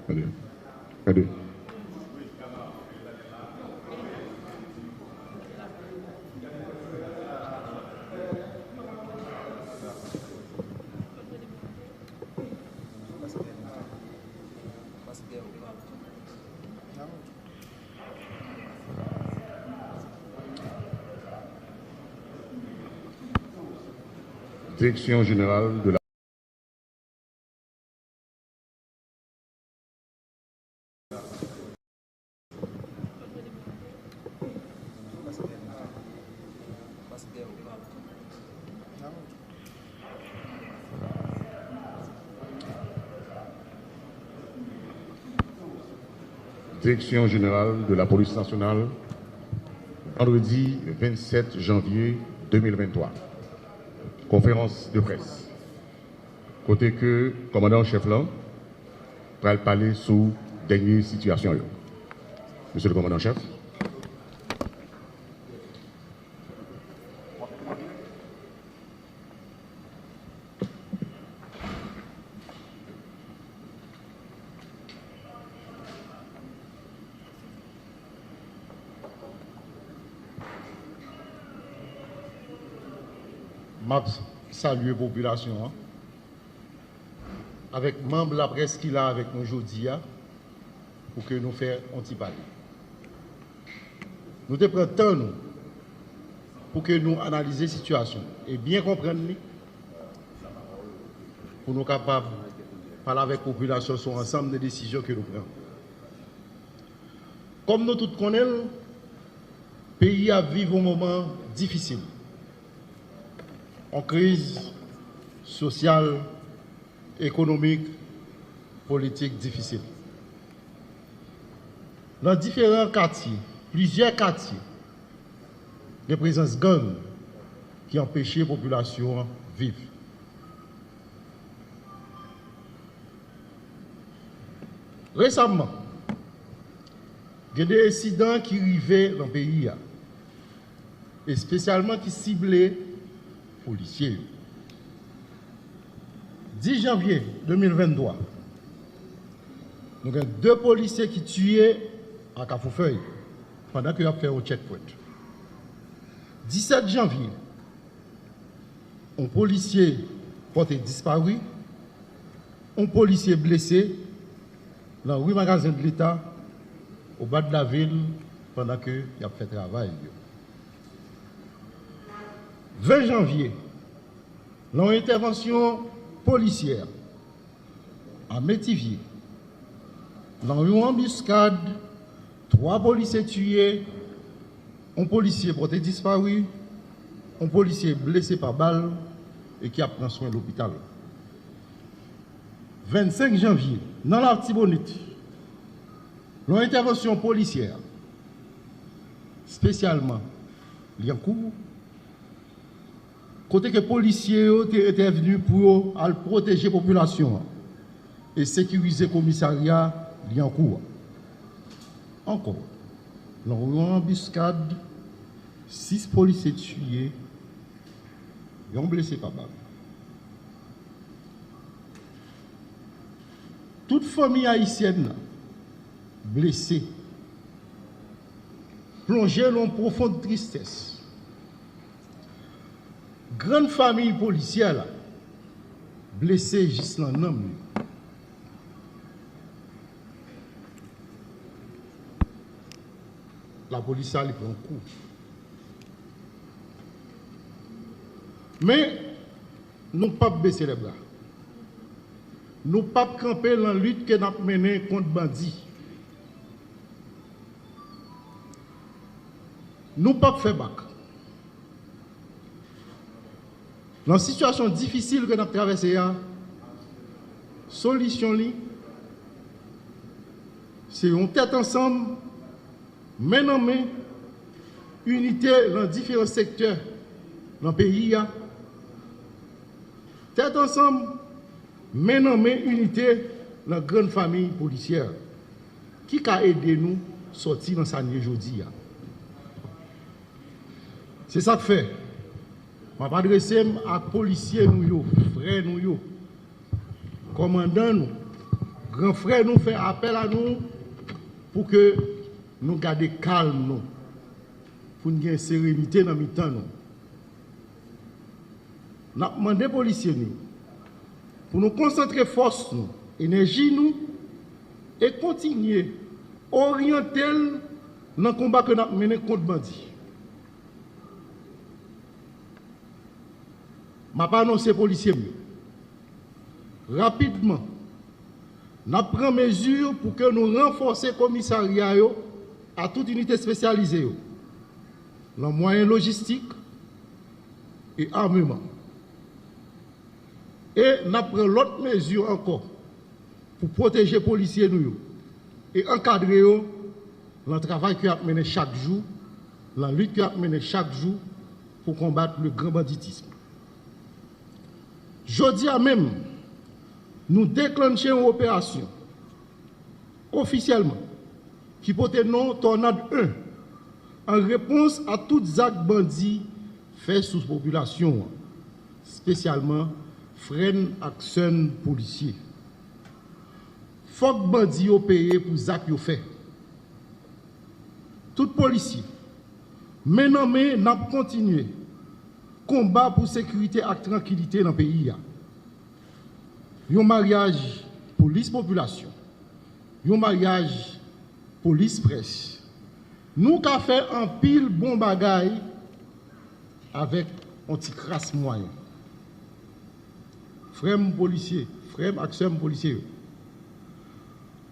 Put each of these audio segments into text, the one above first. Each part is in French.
Attendez. Attendez. Direction générale de la Direction générale de la police nationale, vendredi 27 janvier 2023. Conférence de presse. Côté que commandant chef là va parler sous dernière situation. Monsieur le commandant chef. Je salue la population avec membre de la presse qui est là avec nous aujourd'hui pour que nous fassions un petit parler. Nous te prenons pour que nous analysions la situation et bien comprendre pour nous capables de parler avec la population sur l'ensemble des décisions que nous prenons. Comme nous tous connaissons, le pays a vécu un moment difficile. En crise sociale, économique, politique difficile. Dans différents quartiers, plusieurs quartiers, de présence gang qui empêchaient la population de vivre. Récemment, il y a des incidents qui arrivaient dans le pays, et spécialement qui ciblaient policiers. 10 janvier 2023, nous avons 2 policiers qui tuaient à Cafoufeuille pendant qu'ils ont fait un checkpoint. 17 janvier, un policier porté disparu, un policier blessé dans 8 magasins de l'État au bas de la ville pendant qu'il a fait travail. 20 janvier, l'intervention policière à Métivier, dans une embuscade, 3 policiers tués, un policier porté disparu, un policier blessé par balle et qui a pris soin de l'hôpital. 25 janvier, dans l'Artibonite, l'intervention policière, spécialement Liancourt, côté que les policiers étaient venus pour protéger la population et sécuriser le commissariat Liancourt. Encore, dans une embuscade, 6 policiers tués et un blessé par balle. Toute famille haïtienne blessée, plongée dans une profonde tristesse. Grande famille policière blessée juste dans le nom. La police a pris un coup. Mais nous ne pouvons pas baisser les bras. Nous ne pouvons pas camper dans la lutte que nous avons menée contre les bandits. Nous ne pouvons pas faire bac. Dans la situation difficile que nous avons traversée, la solution, c'est une tête ensemble, main en main, unité dans différents secteurs dans le pays. Tête ensemble, main en main, unité dans la grande famille policière qui a aidé nous à sortir dans sa nuit aujourd'hui. C'est ça que fait. Je m'adresse à policiers, frères, commandants, grand frère nous fait appel à nous pour que nous gardions calme, nous, pour nous avoir sérénité dans le temps. Nous avons demandé aux policiers pour nous concentrer force, nous, énergie, nous, et continuer à orienter dans le combat que nous avons mené contre bandits. Je vais annoncer aux policiers. Rapidement, nous prenons mesure pour que nous renforcions le commissariat à toute unité spécialisée, les moyens logistiques et armement. Et nous prenons l'autre mesure encore pour protéger les policiers nous, et encadrer le travail qu'ils ont mené chaque jour, la lutte qu'ils ont mené chaque jour pour combattre le grand banditisme. Jeudi à même, nous déclenchons une opération officiellement qui porte le nom Tornade 1 en réponse à tous les actes bandits faits sous population, spécialement freine action policiers. Faut que bandits ont payé pour les actes qu'ils ont fait. Tout policier, maintenant, nous avons continué combat pour sécurité et tranquillité dans le pays. Un mariage police-population, un mariage police-presse. Nous avons fait un pile bon bagaille avec un petit crasse moyen. Frères policiers, frères acteurs policiers.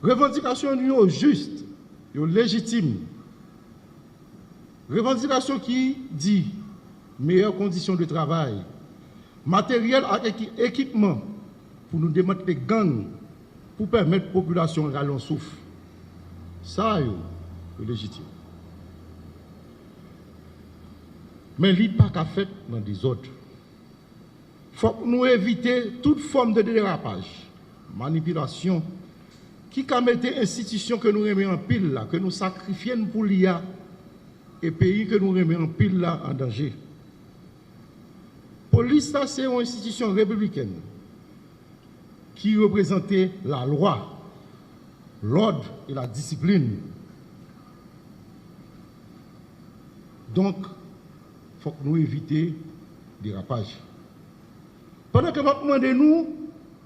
Revendication juste, légitime. Revendication qui dit meilleures conditions de travail, matériel et équipement pour nous démanteler les gangs, pour permettre à la population de râler souffle. Ça, c'est légitime. Mais ce n'est pas qu'à faire dans des autres. Il faut que nous éviter toute forme de dérapage, manipulation, qui a mis des institutions que nous remettons en pile, là, que nous sacrifions pour l'IA, et pays que nous remettons en pile là, en danger. La police, c'est une institution républicaine qui représentait la loi, l'ordre et la discipline. Donc, il faut que nous évitions des dérapages. Pendant que nous demandons,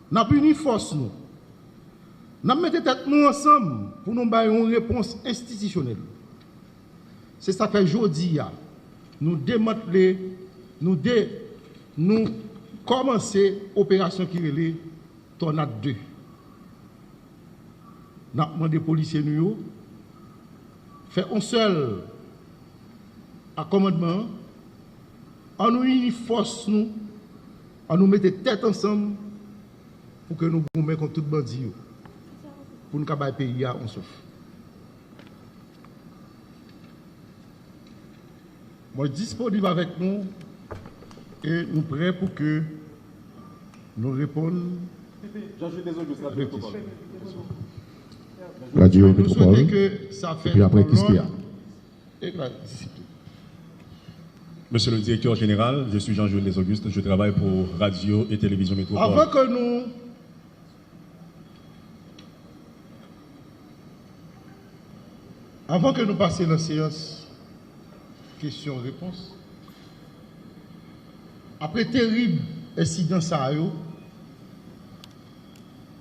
nous avons une force. Nous mettons tête nous ensemble pour nous donner une réponse institutionnelle. C'est ça que aujourd'hui, nous démanteler, nous commencer l'opération qui est la Tornade 2. Nous avons demandé aux policiers de faire un seul accommodement, en nous unissant force, en nous mettant tête ensemble pour que nous nous mettions contre tout bandit, pour nous faire le pays en souffle. Moi, disponible avec nous et nous prêts pour que nous répondions. Radio Nous souhaitons que ça fait. Et puis après, qu'est-ce qu'il y a? Monsieur le directeur général, je suis Jean-Jules Les Augustes, je travaille pour Radio et Télévision Métropole. Avant que nous passions la séance questions-réponses, après terrible incident ça, nous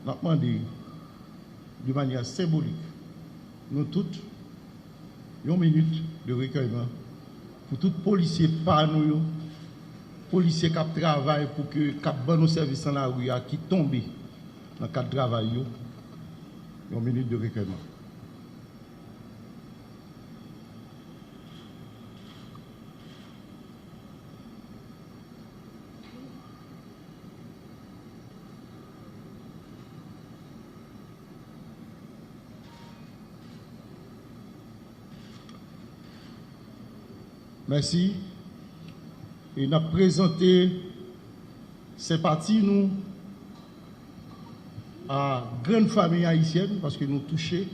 avons demandé de manière symbolique, nous toutes, une minute de recueillement pour tout policier par nous, policier qui travaille pour que qui nos services dans la rue qui tombent dans le cadre de travail, une minute de recueillement. Merci. Et nous avons présenté ces parties nous à grande famille haïtienne parce que nous touchons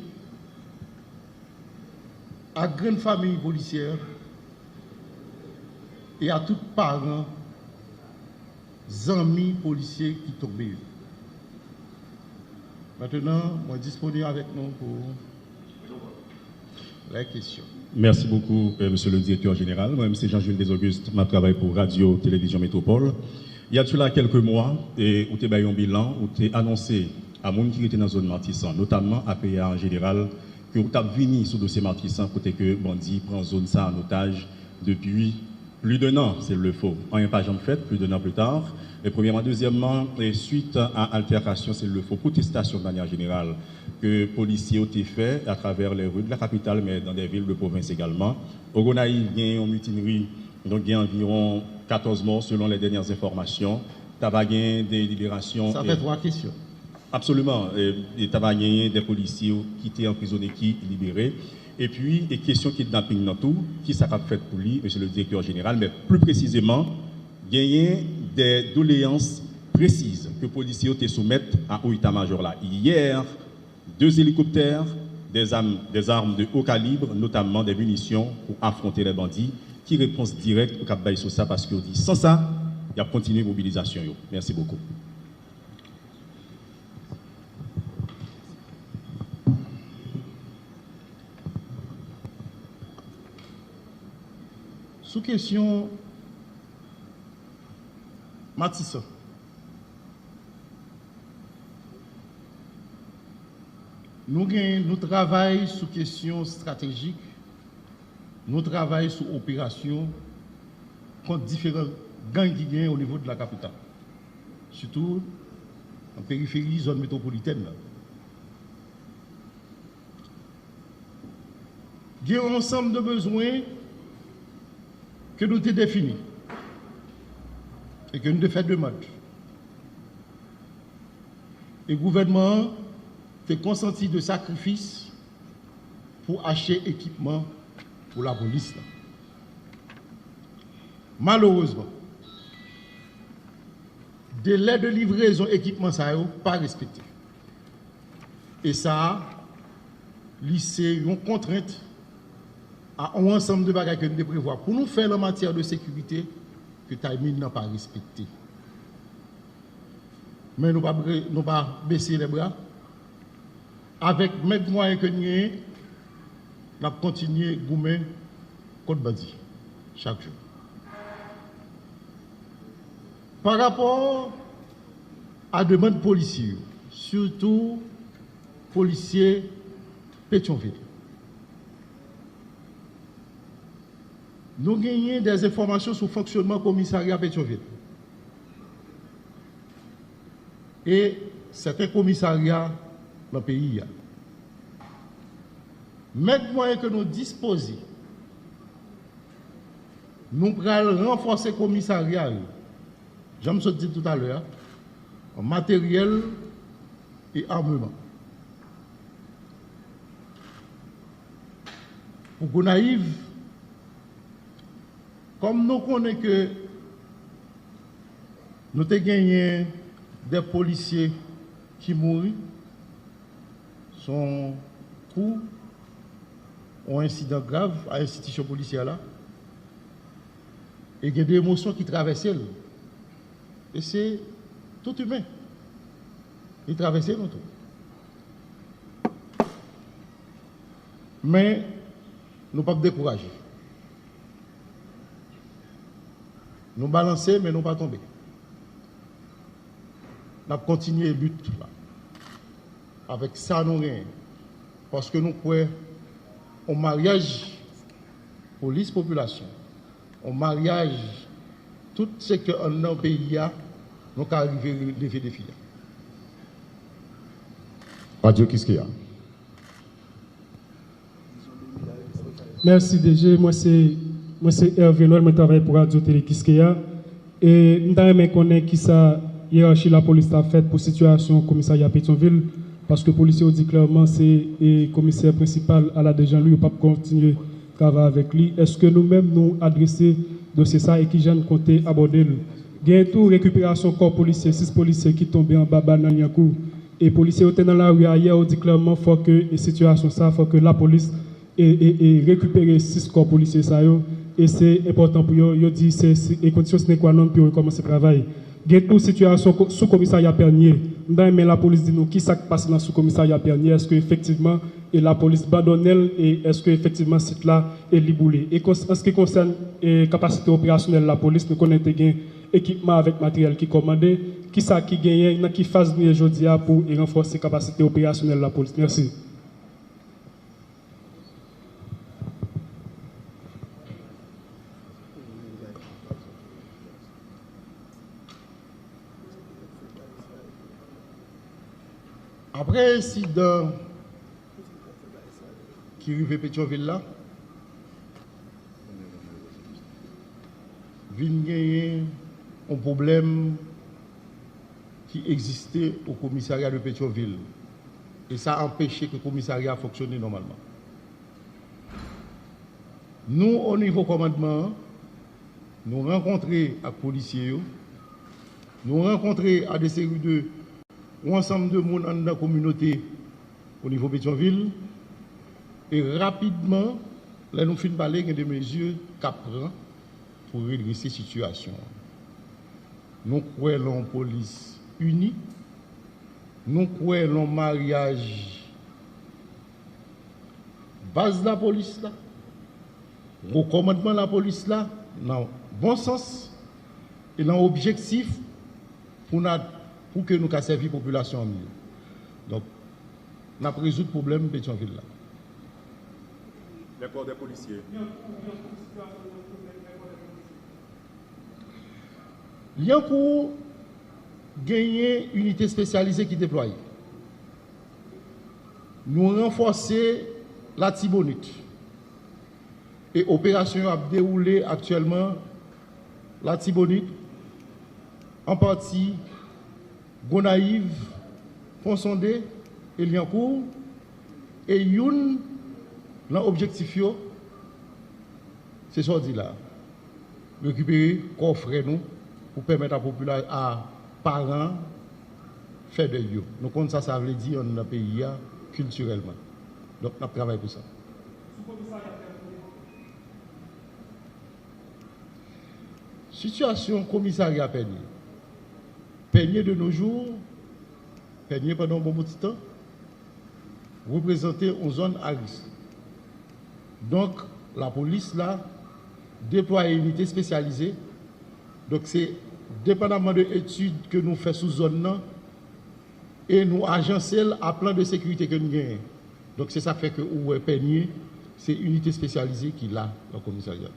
à grande famille policière et à tous parents, amis policiers qui tombent. Maintenant, je suis disponible avec nous pour les questions. Merci beaucoup, monsieur le directeur général. Moi-même, c'est Jean-Jules Desauguste, je travaille pour Radio Télévision Métropole. Il y a là quelques mois, et où tu as un bilan, où tu as annoncé à monde qui était dans la zone Martissan, notamment à PA en général, que vous avez venu sur le dossier Martissan, côté que Bandi prend zone ça en otage depuis plus d'un an, c'est le faux. En un page en fait, plus d'un an plus tard. Et premièrement, deuxièmement, et suite à altercation, c'est le faux, protestation de manière générale, que les policiers ont fait à travers les rues de la capitale, mais dans des villes de province également. Au Gonaïve, il y a une mutinerie, donc il y a environ 14 morts selon les dernières informations. Tabaguin, des libérations. Ça fait 3 questions. Absolument. Et Tabaguin, des policiers qui étaient emprisonnés, qui libérés. Et puis, des questions de kidnapping dans tout, qui ça a fait pour lui, monsieur le directeur général, mais plus précisément, il y a des doléances précises que les policiers ont soumettent à haut état-major là. Hier, 2 hélicoptères, des armes de haut calibre, notamment des munitions pour affronter les bandits, qui répondent direct au Cap Baï sur ça, parce qu'on dit sans ça, il y a continué la mobilisation. Merci beaucoup. Sous question Martissan. Nous travaillons sur questions stratégiques, nous travaillons sur opérations contre différents gangs qui gagnent au niveau de la capitale, surtout en périphérie, zone métropolitaine. Il y a un ensemble de besoins que nous avons définis et que nous avons fait de mode. Et le gouvernement a consenti de sacrifices pour acheter équipement pour la police. Malheureusement, délai de livraison équipement ça n'est pas respecté. Et ça, c'est une contrainte à un ensemble de bagages que nous devons prévoir pour nous faire en matière de sécurité que timing n'a pas respecté. Mais nous ne pouvons pas baisser les bras. Avec les moyens que nous avons, nous continuons à gommer contre bandit chaque jour. Par rapport à la demande policière, surtout policiers Pétionville, nous gagnons des informations sur le fonctionnement du commissariat Pétionville. Et certains commissariats dans le pays. Maintenant que nous disposons, nous allons renforcer le commissariat, j'aime ce dit tout à l'heure, en matériel et armement. Pour Gonaïve, comme nous connaissons que nous avons gagné des policiers qui mourent, son coup ou incident grave à l'institution policière là, et il y a des émotions qui traversent. Et c'est tout humain. Il traverse nous tout. Mais nous ne pouvons pas décourager. Nous balancer, mais nous ne pas tomber. Nous continuons le but là. Avec ça, nous rien. Parce que nous croyons au mariage police-population, au mariage, tout ce que dans le pays a, nous pouvons arriver à lever des filles. Radio Kiskeya. Merci DG. Moi c'est Hervé Noël, je travaille pour Radio Télé Kiskeya. Et nous avons connaît qui ça hiérarchie la police a faite pour situation au commissariat Pétionville. Parce que les policiers ont dit clairement c'est le commissaire principal à la Jean-Louis, on ne peut pas continuer à travailler avec lui. Est-ce que nous-mêmes nous adresser dossier ça et qui j'en compter aborder? Il y a tout récupération corps policier, 6 policiers qui tombent en bas dans Niakou. Et les policiers étaient dans la rue hier, ont dit clairement faut que la situation ça, faut que la police ait récupéré 6 corps policiers ça et c'est important pour eux. Ils dit c'est les conditions sine qua non pour commencer à travailler. Il y a toute situation sous commissariat Pernier. mais la police dit nous qui s'est passé dans ce commissariat Pernier, est-ce qu'effectivement la police abandonne et est-ce qu'effectivement ce site-là est liboulé. Et en ce qui concerne la capacité opérationnelle de la police, nous connaissons un équipement avec matériel qui est commandé, qui ça qui gagne, dans qui phase nous aujourd'hui pour renforcer la capacité opérationnelle de la police. Merci. Après l'incident qui arrive à Pétionville là, il y a un problème qui existait au commissariat de Pétionville. Et ça a empêché que le commissariat fonctionne normalement. Nous, au niveau commandement, nous rencontrons avec les policiers, nous rencontrons à des séries de ensemble de monde dans la communauté au niveau de Pétionville. Et rapidement, là, nous finissons parler des mesures qu'à prendre pour redresser la situation. Nous croyons en police unie, nous croyons en mariage base de la police là, au commandement de la police là, dans bon sens et dans objectif pour que nous puissions servir la population en mieux. Donc, nous avons résolu le problème de Pétionville là. Les corps des policiers. Il y a pour gagner une unité spécialisée qui déploie. Nous renforcer la Tibonite. Et l'opération a déroulé actuellement la Tibonite, en partie Gonaïve, Ponsondé et Liancourt. Et Youn, l'objectif, c'est ce qu'on dit là. Récupérer, coffrer nous, pour permettre à la population, à parents, faire de yo. Nous compte ça, ça veut dire dans le pays culturellement. Donc, nous travaillons pour ça. Situation commissariat Pernier. Pernier de nos jours, Pernier pendant un bon bout de temps, représenter une zone à risque. Donc, la police là déploie une unité spécialisée. Donc, c'est dépendamment de l'étude que nous faisons sous zone là, et nous agençons à plan de sécurité que nous gagnons. Donc, c'est ça qui fait que Pernier, c'est une unité spécialisée qui l'a dans le commissariat.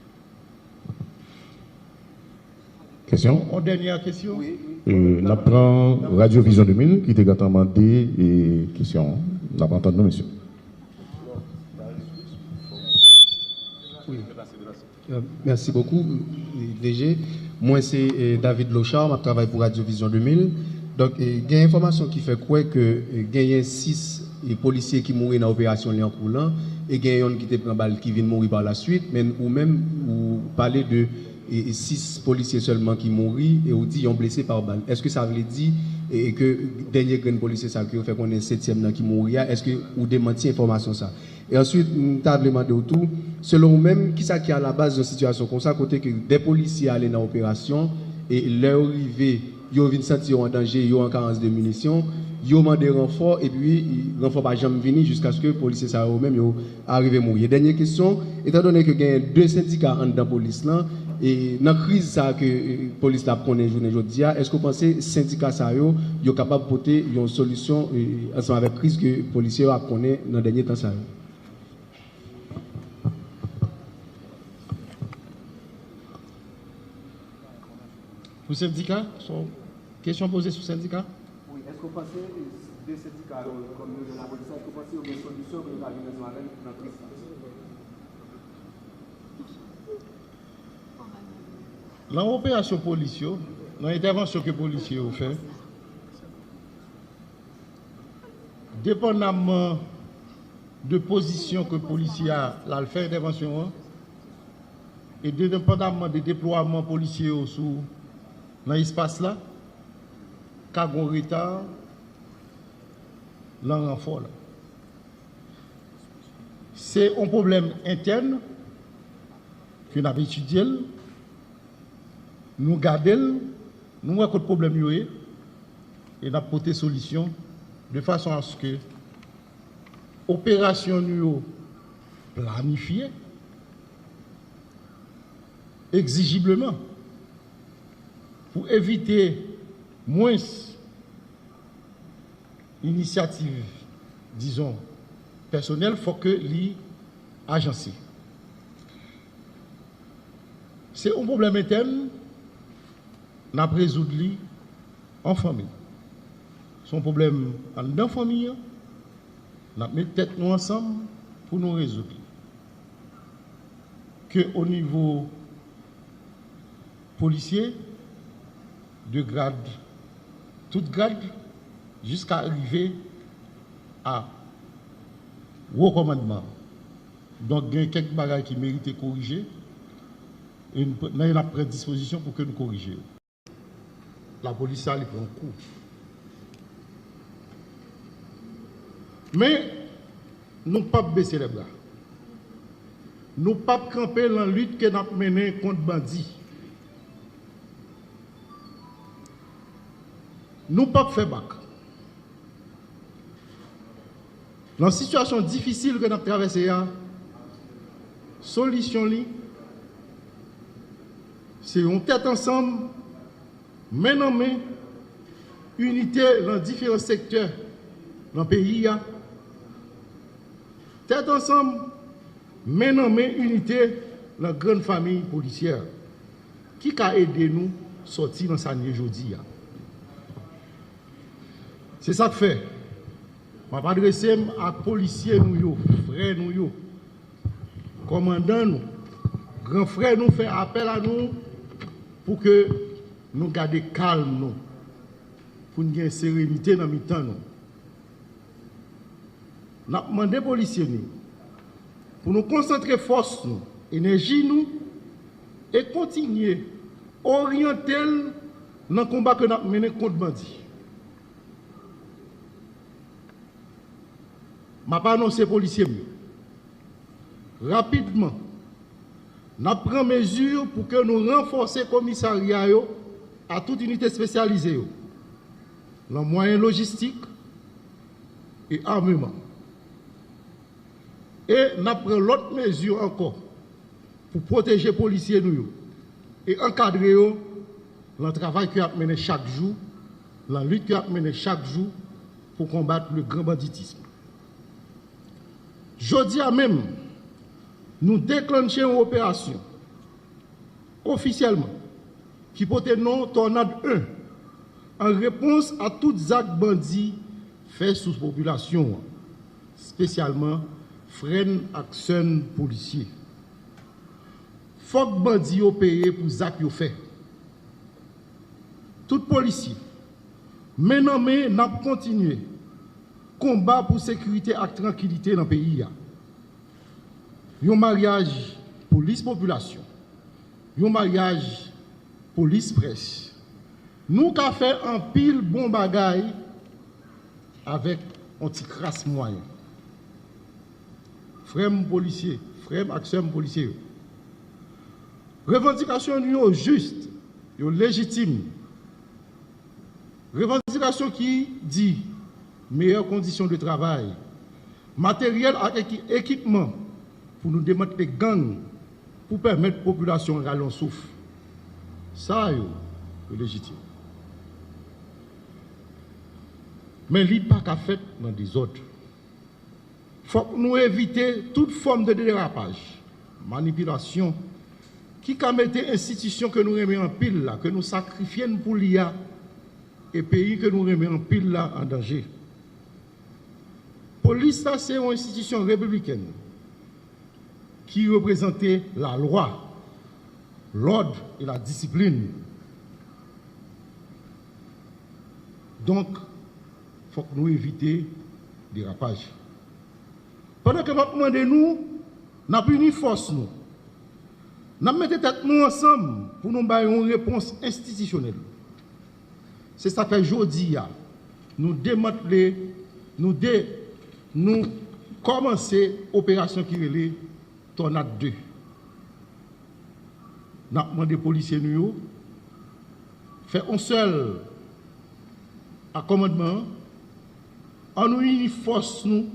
Question? En dernière question? Oui. Nous prend Radio Vision 2000 qui était demandé et question. Nous entendons, monsieur. Oui. Merci beaucoup, DG. Moi, c'est David Lochard, je travaille pour Radio Vision 2000. Donc, il y a une information qui fait quoi que il y a 6 policiers qui mourent dans l'opération Lion Coulant et il y a un qui prend balle qui vient mourir par la suite, mais ou même vous parlez de 6 policiers seulement qui mourent et vous dit qu'ils ont blessé par balle. Est-ce que ça veut dire que le dernier grand policier ça qui fait qu'on est 7e qui mourut? Est-ce que vous démenti l'information ça? Et ensuite, nous avons demandé autour, selon vous-même, qui est à la base d'une situation comme ça, côté que des policiers allaient dans l'opération et leur arrivée, ils viennent sentir en danger, ils ont en carence de munitions, ils ont demandé renfort et puis le renfort n'a jamais venu jusqu'à ce que les policiers eux-mêmes arrivent à mourir. Dernière question, étant donné que il y a 2 syndicats dans la police là, et dans la crise ça que la police a connaît aujourd'hui, est-ce que vous pensez que les syndicats sont capables de porter une solution ensemble avec la crise que les policiers ont connaît dans le dernier temps? Pour le syndicat, question posée sur le syndicat? Oui, est-ce que vous pensez que des syndicats comme nous de la police, est-ce que vous pensez qu'il y a des solutions que nous avons dans la crise? Dans l'opération policière, dans l'intervention que les policiers ont fait, dépendamment de position que le policier a fait intervention, et dépendamment des déploiements policiers dans l'espace là, quand on retard, dans le renfort. C'est un problème interne que nous avons étudié. Nous gardons, nous voyons que le problème est. et n'a porté solution de façon à ce que l'opération nous planifiée exigiblement pour éviter moins initiative, disons, personnelle, il faut que l'agency. C'est un problème interne, n'a résoudre en famille. Son problème en famille, nous mettons tête nous ensemble pour nous résoudre. Que au niveau policier, de grade, tout grade, jusqu'à arriver à recommandement. Donc, il y a quelques bagages qui méritent de corriger. Et nous avons pris disposition pour que nous corrigions. La police a prend un coup. Mais nous ne pouvons pas baisser les bras. Nous ne pouvons pas camper dans la lutte que nous avons menée contre les bandits. Nous ne pouvons pas faire bac. Dans la situation difficile que nous avons traversée, la solution, c'est une tête ensemble, main en main, unité dans différents secteurs dans le pays. Tête ensemble, main en main, unité dans la grande famille policière qui a aidé nous à sortir dans sa nuit aujourd'hui. C'est ça que fait. Je vais m'adresser à policiers, frères, commandants, nous, grands frères, nous fait appel à nous pour que nous gardions calme, nous, pour nous avoir sérénité dans le temps. Nous avons demandé aux policiers pour nous concentrer force, nous, énergie, nous, et continuer à orienter dans le combat que nous avons mené contre les bandits. Je vais annoncer aux policiers. Rapidement, nous prenons mesure pour que nous renforcions le commissariat à toute unité spécialisée, les moyens logistiques et armement. Et nous prenons l'autre mesure encore pour protéger les policiers et encadrer le travail qu'ils ont mené chaque jour, la lutte qu'ils ont mené chaque jour pour combattre le grand banditisme. Jeudi à même, nous déclenchons une opération officiellement qui porte le nom Tornade 1 en réponse à tous les actes bandits faits sous population, spécialement freine action policiers. Faut que bandits ont payé pour les actes qu'ils ont fait. Tout policier, maintenant, nous avons continué combat pour sécurité et tranquillité dans le pays. Un mariage police-population, un mariage police-presse. Nous avons fait un pile bon bagaille avec un petit crasse moyen. Frères policiers, frères acteurs policiers. Revendication juste, légitime. Revendication qui dit meilleures conditions de travail, matériel et équipement pour nous démanteler les gangs, pour permettre à la population de râler en souffle. Ça, c'est légitime. Mais ce n'est pas qu'à faire dans des autres. Il faut que nous éviter toute forme de dérapage, manipulation, qui a mis des institutions que nous remettons en pile, là, que nous sacrifions pour l'IA, et pays que nous remettons en pile là, en danger. Police, c'est une institution républicaine qui représentait la loi, l'ordre et la discipline. Donc, il faut que nous évitions des dérapages. Pendant que nous demandons, nous avons une force. Nous mettons tête nous ensemble pour nous donner une réponse institutionnelle. C'est ça que aujourd'hui, nous démanteler, nous commencer l'opération qui est Tornade 2. Nous avons demandé aux policiers de faire un seul à commandement, on nous unit force, nous,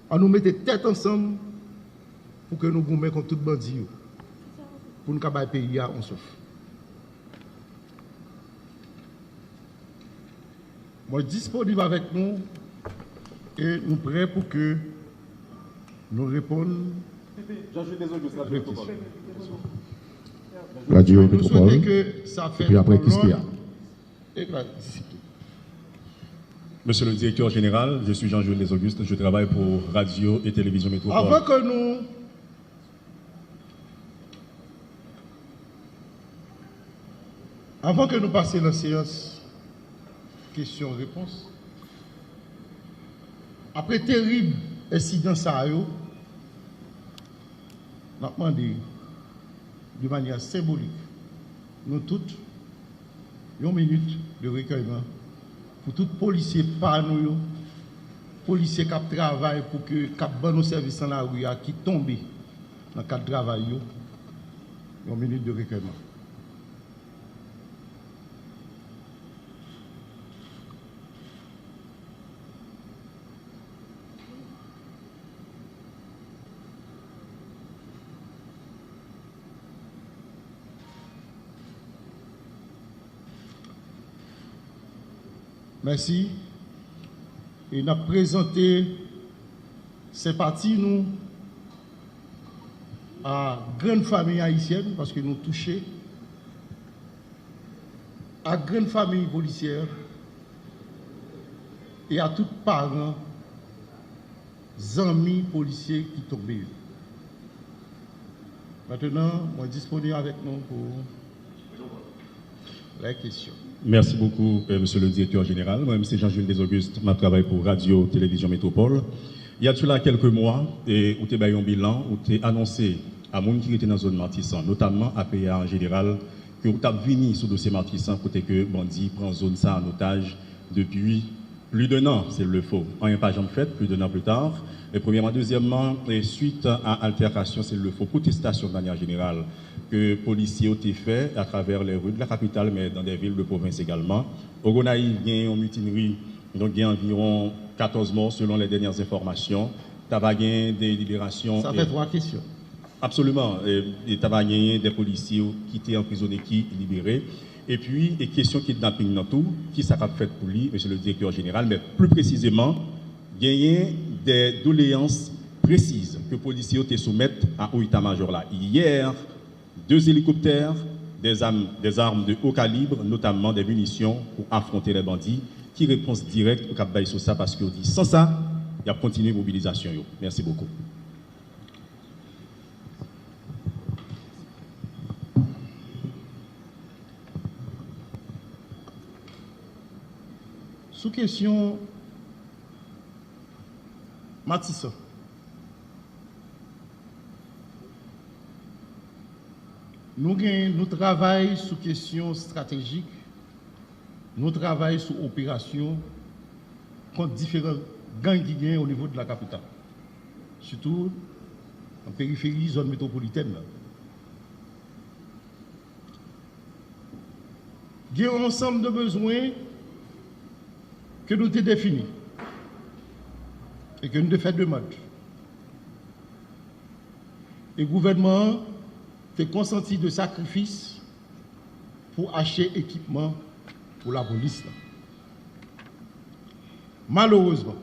on nous mette tête ensemble pour que nous goumons contre tout bandit, pour nous faire le pays en souffle. Moi, disponible avec nous et nous prêts pour que nous répondions. Radio Nous Métropole. souhaitons que ça fait. Et puis après, qu'est-ce qu'il y a? Et la discipline. Monsieur le directeur général, je suis Jean-Jules Desauguste, je travaille pour Radio et Télévision Métropole. Avant que nous passions la séance questions-réponses, après terrible incident ça, nous avons demandé de manière symbolique, nous toutes, une minute de recueillement pour tout policier par nous, policier qui travaille pour que nos services dans la rue qui tombent dans le cadre de travail, une minute de recueillement. Merci. Et nous avons présenté ces partis, nous, à grande famille haïtienne, parce que nous touchons, à grande famille policière et à tous parents, amis policiers qui tombent. Maintenant, je suis disponible avec nous pour les questions. Merci beaucoup, monsieur le directeur général. Moi-même, c'est Jean-Jules Desauguste, je travaille pour Radio Télévision Métropole. Il y a là quelques mois, et où tu as un bilan, où tu as annoncé à monde qui était dans la zone Martissan, notamment à PA en général, que vous avez venu sur le dossier Martissan, côté que Bandi prend zone ça en otage depuis plus d'un an, c'est le faux. En un pas jamais fait, plus d'un an plus tard. Et premièrement, deuxièmement, et suite à altercation, c'est le faux, protestation de manière générale, que les policiers ont fait à travers les rues de la capitale, mais dans des villes de province également. Au Gonaïve, il y a une mutinerie, donc il y a environ 14 morts selon les dernières informations. Tu as des libérations. Ça fait 3 questions. Absolument. Et tu as des policiers qui étaient emprisonnés, qui libérés. Et puis, et question kidnapping dans tout, qui ça a fait pour lui, monsieur le directeur général, mais plus précisément, il y a des doléances précises que les policiers ont soumettent à haut état-major là. Hier, 2 hélicoptères, des armes de haut calibre, notamment des munitions pour affronter les bandits, qui répondent direct au Cap sur ça parce qu'on dit sans ça, il y a continué la mobilisation. Merci beaucoup. Sous question Matissan. Nous travaillons sur questions stratégiques, nous travaillons sur opérations contre différents gangs qui gagnent au niveau de la capitale, surtout en périphérie, zone métropolitaine. Il y a un ensemble de besoins que nous avons définis et que nous avons fait de mode. Et le gouvernement fait consenti de sacrifices pour acheter équipement pour la police. Malheureusement,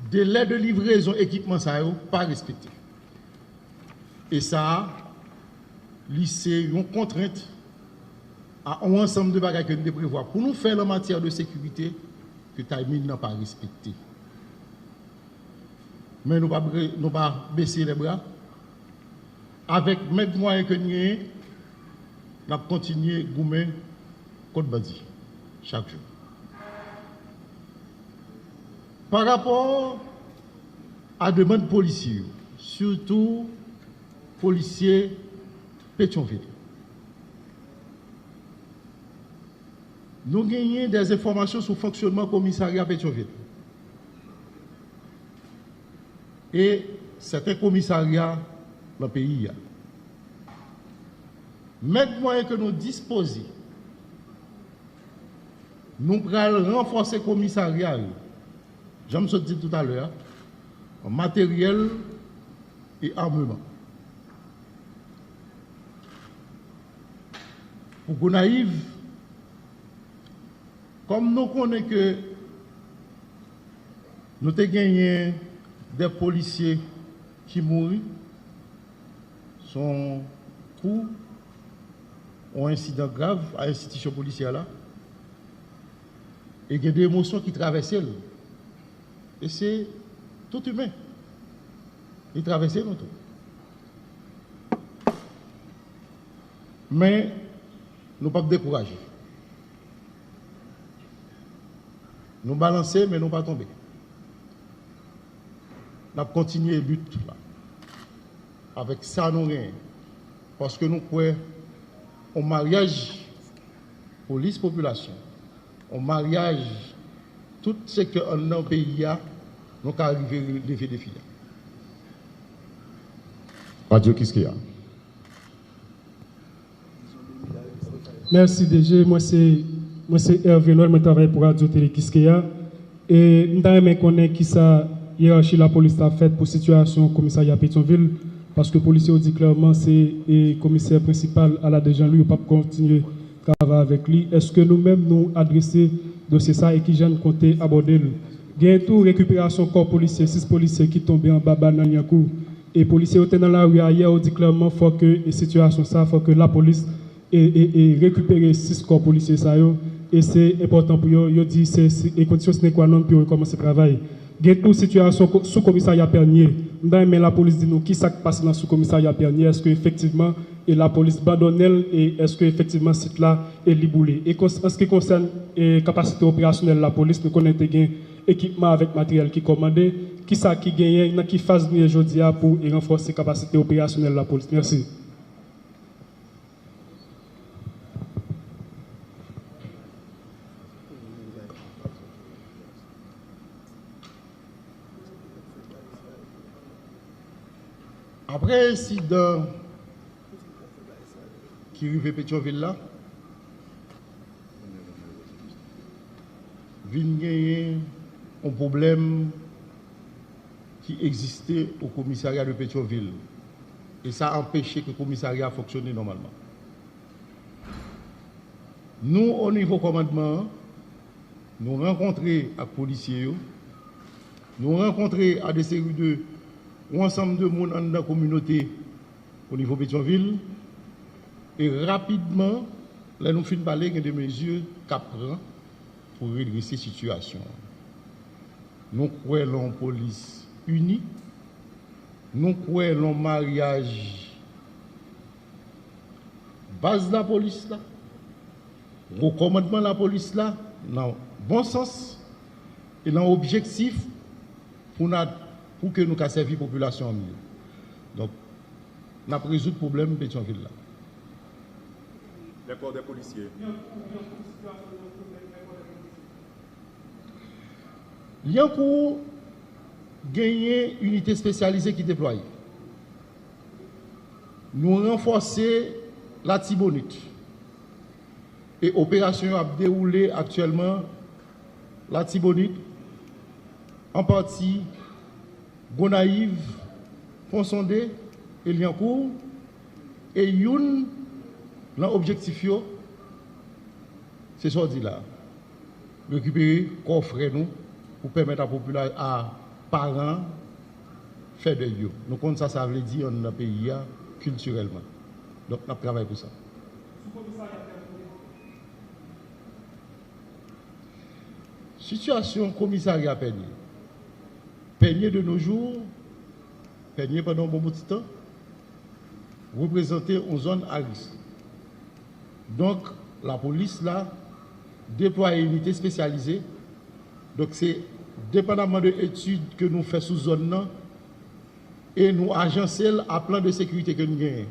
délai de livraison équipement ça n'est pas respecté. Et ça, c'est une contrainte à un ensemble de bagages que nous devons prévoir pour nous faire en matière de sécurité que Taïmine n'a pas respecté. Mais nous ne pouvons pas baisser les bras. Avec les moyens que nous avons, nous allons continuer à gommer contre bandit chaque jour. Par rapport à la demande policière, surtout policiers Pétionville, nous gagnons des informations sur le fonctionnement du commissariat Pétionville. Et certains commissariats dans le pays. Mettre moyens que nous disposons nous allons renforcer le commissariat, j'aime ce dit tout à l'heure, en matériel et armement. Pour Gonaïve, comme nous connaissons que nous avons gagné des policiers qui mourent, son coup ou incident grave à l'institution policière là, et il y a des émotions qui traversent. Et c'est tout humain. Il traverse nous tout. Mais nous ne pouvons pas décourager. Nous balancer, mais nous ne pas tomber. Nous avons continué le but là. Avec ça, nous gagnons. Parce que nous croyons au mariage police-population, au mariage, tout ce que dans le pays a, nous avons arrivé à lever des filles. Radio Kiskeya. Merci DG. Moi c'est Hervé Noël, je travaille pour Radio Télé Kiskeya. Et nous avons connaître qui ça hiérarchie la police a faite pour situation au commissariat Pétionville. Parce que le policier dit clairement c'est le commissaire principal à la de Jean-Louis, on ne peut pas continuer à travailler avec lui. Est-ce que nous-mêmes nous adresser dossier ça et qui j'en compter aborder? Il y a tout récupération corps policier, 6 policiers qui tombent en bas dans Niakou. Et les policiers étaient dans la rue hier, on dit clairement faut que la situation ça, faut que la police et récupérer 6 corps policiers ça yo. Et c'est important pour eux, ils disent c'est les conditions sine qua non pour commencer à travailler. Il y a une situation sous commissariat Pernier. Mais la police dit nous qui s'est passé dans le sous-commissariat Pernier. Est-ce qu'effectivement la police abandonne et est-ce qu'effectivement ce site-là est liboulé? Et en ce qui concerne la capacité opérationnelle de la police, nous connaissons un équipement avec matériel qui est commandé. Qui ça qui gagne dans qui phase nous aujourd'hui pour renforcer la capacité opérationnelle de la police? Merci. Après l'incident qui arrive à Pétionville là, il y a un problème qui existait au commissariat de Pétionville. Et ça a empêché que le commissariat fonctionne normalement. Nous, au niveau commandement, nous rencontrons avec les policiers, nous rencontrons à des séries de ou ensemble de monde dans la communauté au niveau de Pétionville. Et rapidement, là, nous finissons parler des mesures qu'à prendre pour redresser la situation. Nous croyons en police unie, nous croyons en mariage base de la police là, recommandement de la police là, dans bon sens et dans objectif pour que nous puissions servir la population en mieux. Donc, nous avons résolu le problème de Pétionville là. Les corps des policiers. Il y a pour gagner une unité spécialisée qui est déployée. Nous renforçons la Tibonite. Et l'opération a déroulé actuellement la Tibonite, en partie Gonaïve, Ponsondé et Liancourt. Et une, l'objectif, c'est ce qu'on dit là. Récupérer, coffrer nous, pour permettre à la population, à parents, faire de yo. Nous comptons ça veut dire dans le pays culturellement. Donc, on travaille pour ça. Situation commissariat Pernier. Pernier de nos jours, Pernier pendant un bon bout de temps, représentait une zone à risque. Donc, la police là, déploie une unité spécialisée. Donc, c'est dépendamment de l'étude que nous faisons sous zone là, et nous agençons à plan de sécurité que nous gagnons.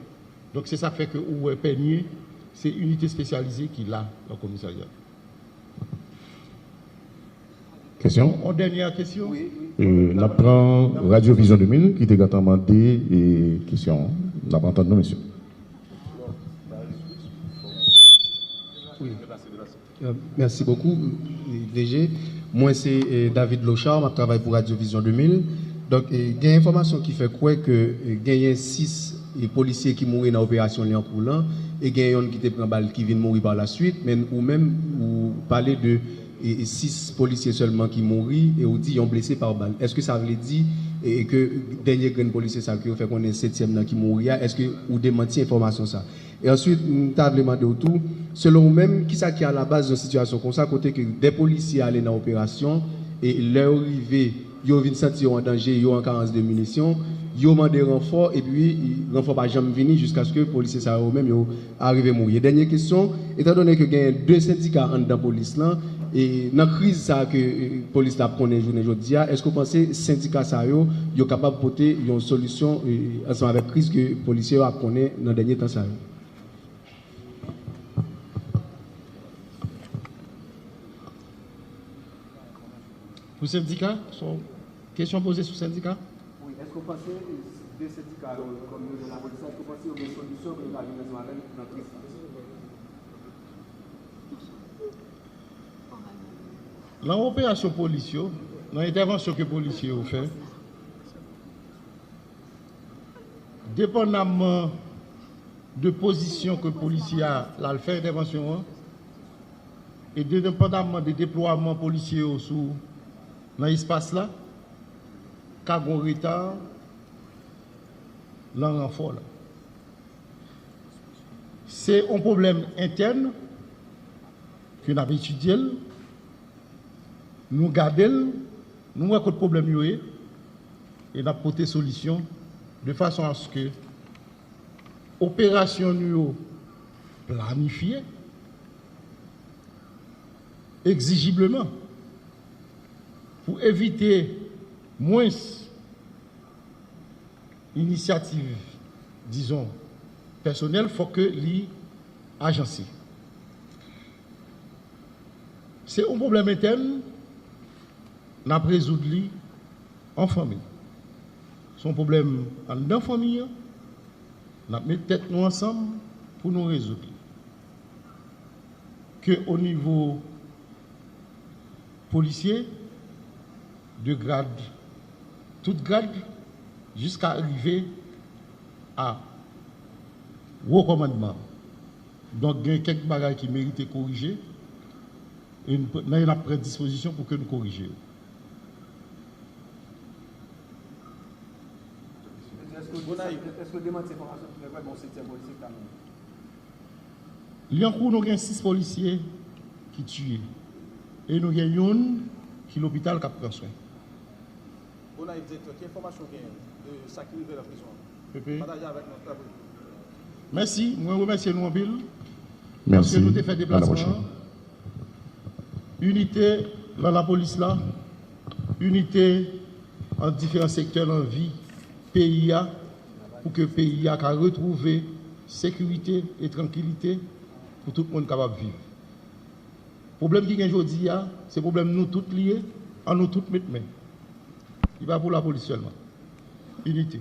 Donc, c'est ça qui fait que Pernier, c'est une unité spécialisée qui l'a dans le commissariat. Question? En dernière question? Oui. On apprend Radio Vision 2000 qui était demandé et question. On apprend entendu, monsieur. Oui. Merci beaucoup, DG. Moi, c'est David Lochard, je travaille pour Radio Vision 2000. Donc, il y a une information qui fait quoi que il y a 6 policiers qui mourent dans l'opération Lyon Coulant et il y a un qui prend balle qui vient mourir par la suite. Mais ou même, vous parlez de 6 policiers seulement qui mourent et vous dites qu'ils ont blessé par balle. Est-ce que ça veut dire que le dernier grand policier ça fait qu'on est 7e qui mourit? Est-ce que vous démentiez l'information ça? Et ensuite, nous avons demandé autour, selon vous-même, qui ça qui est à la base d'une situation comme ça, côté que des policiers allaient dans l'opération et leur arrivée, ils viennent sentir en danger, ils ont en carence de munitions, ils ont demandé renfort et puis le renfort n'a jamais venu jusqu'à ce que les policiers ça eux-mêmes arrivent à mourir. Dernière question, étant donné que il y a 2 syndicats dans la police là, et dans la crise ça que la police a pris journée aujourd'hui, est-ce que vous pensez que les syndicats sont capables de porter une solution ensemble avec la crise que les policiers ont pris dans le dernier temps? Pour le syndicat, question posée sur le syndicat? Oui, est-ce que vous pensez que des syndicats comme nous de la police, est-ce que vous pensez qu'il y a des solutions que nous avons dans notre crise? Dans l'opération policière, dans l'intervention que les policiers ont fait, dépendamment de position que le policier a fait intervention, et dépendamment des déploiements policiers dans l'espace là, quand on retard, dans le renfort. C'est un problème interne que nous avons étudié. Nous gardons, nous voyons que le problème est et nous avons des solutions de façon à ce que l'opération nous planifiée exigiblement pour éviter moins d'initiatives, disons, personnelles, il faut que l'agency. C'est un problème interne. Nous avons résolu en famille. Son problème dans la famille, nous avons mis tête nous ensemble pour nous résoudre. Que au niveau policier, de grade, tout grade, jusqu'à arriver à recommandement. Donc, il y a quelques bagages qui méritent de corriger. Et nous avons pris disposition pour que nous corrigions. Est-ce que vous demandez ces informations pour le bon secteur policier? Liancourt, nous avons 6 policiers qui tuent. Et nous avons un qui est l'hôpital qui prend soin. Bon, quelle information de ça qui arrive à la prison? Partagez avec notre. Merci. Moi, je remercie nous en pile. Merci. Parce que nous avons fait des déplacements. Unité dans la police là. Unité en différents secteurs dans la vie. pays pour que le pays a retrouver sécurité et tranquillité pour tout le monde capable de vivre. Le problème qui est aujourd'hui, c'est le problème nous tous liés, en nous tous mettre main. Il va pour la police seulement. Unité.